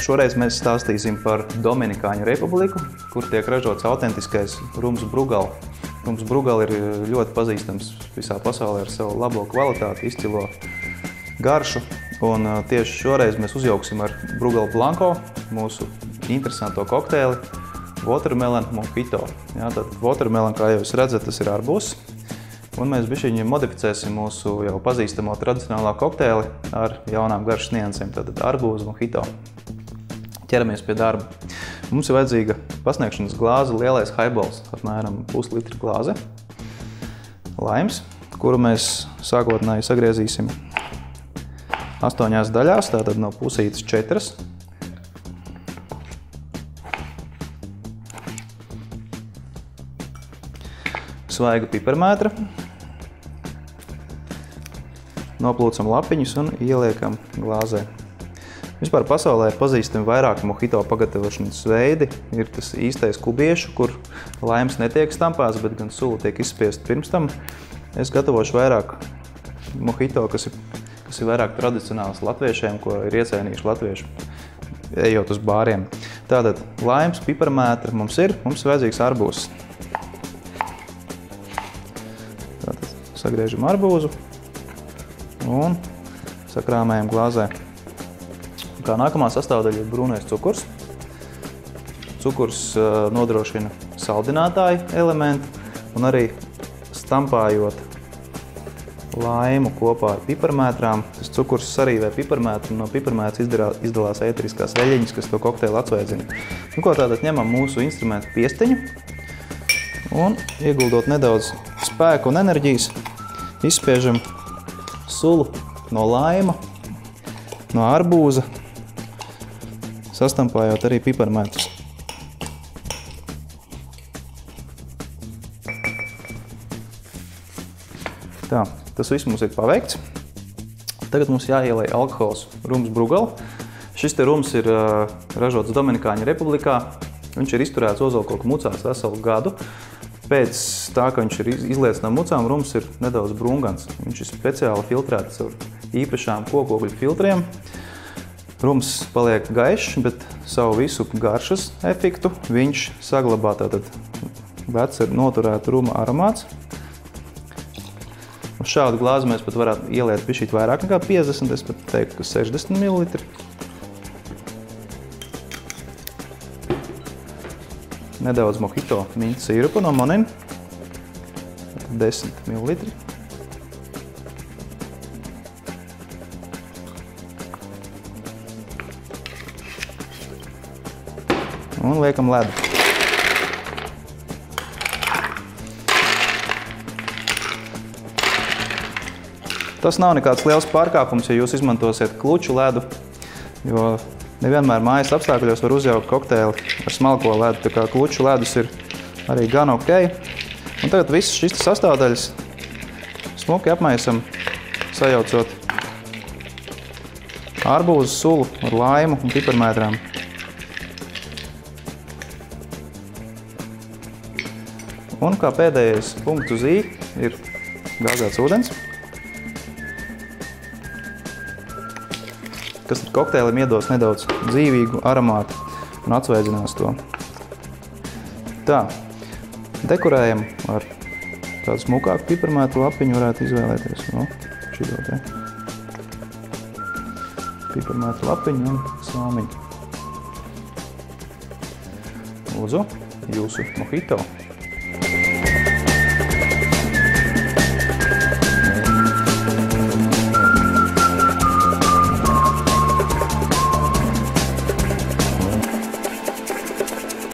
Šoreiz mēs stāstīsim par Dominikāņu Republiku, kur tiek ražots autentiskais rums Brugal. Rums Brugal ir ļoti pazīstams visā pasaulē ar savu labo kvalitāti, izcilo garšu. Un tieši šoreiz mēs uzjauksim ar Brugal Blanco mūsu interesanto kokteili Watermelon Mojito. Jā, tad Watermelon, kā jau jūs redzat, tas ir arbūzs. Un mēs bišķiņi modificēsim mūsu jau pazīstamo tradicionālā kokteili ar jaunām garšas niansēm, tātad arbūzu Mojito. Ķeramies pie darba. Mums ir vajadzīga pasniegšanas glāze, lielais highballs, apmēram puslitra glāze. Laims, kuru mēs sākotnēji sagriezīsim 8 daļās, tātad no pusītes 4. Svaiga piparmētra. Noplūcam lapiņus un ieliekam glāzē. Vispār pasaulē ir pazīstami vairāki mojito pagatavošanas veidi. Ir tas īstais kubiešu, kur laims netiek stampāts, bet gan sula tiek izspiest pirms tam. Es gatavošu vairāk mojito, kas ir vairāk tradicionāls latviešiem, ko ir iecienījuši latvieši, ejot uz bāriem. Tātad laims, piparmētra mums ir vajadzīgs arbūzs. Tātad sagriežam arbūzu un sakrāmējam glāzē. Kā nākamā sastāvdaļa ir brūnais cukurs. Cukurs nodrošina saldinātāju elementu un arī stampājot laimu kopā ar piparmētrām. Tas cukurs sarīvē piparmētru un no piparmētras izdalās ēteriskās veļiņas, kas to kokteili atsveidzina. Tātad ņemam mūsu instrumentu piestiņu un ieguldot nedaudz spēku un enerģijas, izspiežam sulu no laima, no arbūza, sastampājot arī piparmētrus. Tā, tas viss mums ir paveikts. Tagad mums jāielej alkohols rums Brugal. Šis te rums ir ražots Dominikāņu Republikā. Viņš ir izturēts ozolkoku mucās veselu gadu. Pēc tā, ka viņš ir izliets no mucām, rums ir nedaudz brūngans. Viņš ir speciāli filtrēts ar īpašām kokogļu filtriem. Rums paliek gaišs, bet savu visu garšas efektu viņš saglabā. Tātad vecs ir noturēta ruma aromāts. Uz šādu glāzi mēs pat varētu ieliet bišķīt vairāk nekā 50, es pat teiktu, ka 60 ml. Nedaudz mojito mintu sīrupu no Monin, 10 ml. Un liekam ledu. Tas nav nekāds liels pārkāpums, ja jūs izmantosiet kluču ledu, jo nevienmēr mājas apstākļos var uzjaukt kokteili ar smalko ledu, tā kā kluču ledus ir arī gan ok. Un tagad visas šīs sastāvdaļas smuki apmaisam, sajaucot arbūzu sulu ar laimu un piparmētrām. Un kā pēdējais punkts uz I ir gāzēts ūdens, kas kokteilim iedos nedaudz dzīvīgu aromātu un atsveidzinās to. Tā, dekorējam ar tādu smukāku piparmētru lapiņu, varētu izvēlēties no šito te. Piparmētru lapiņu un salmiņu. Lūdzu, jūsu mojito.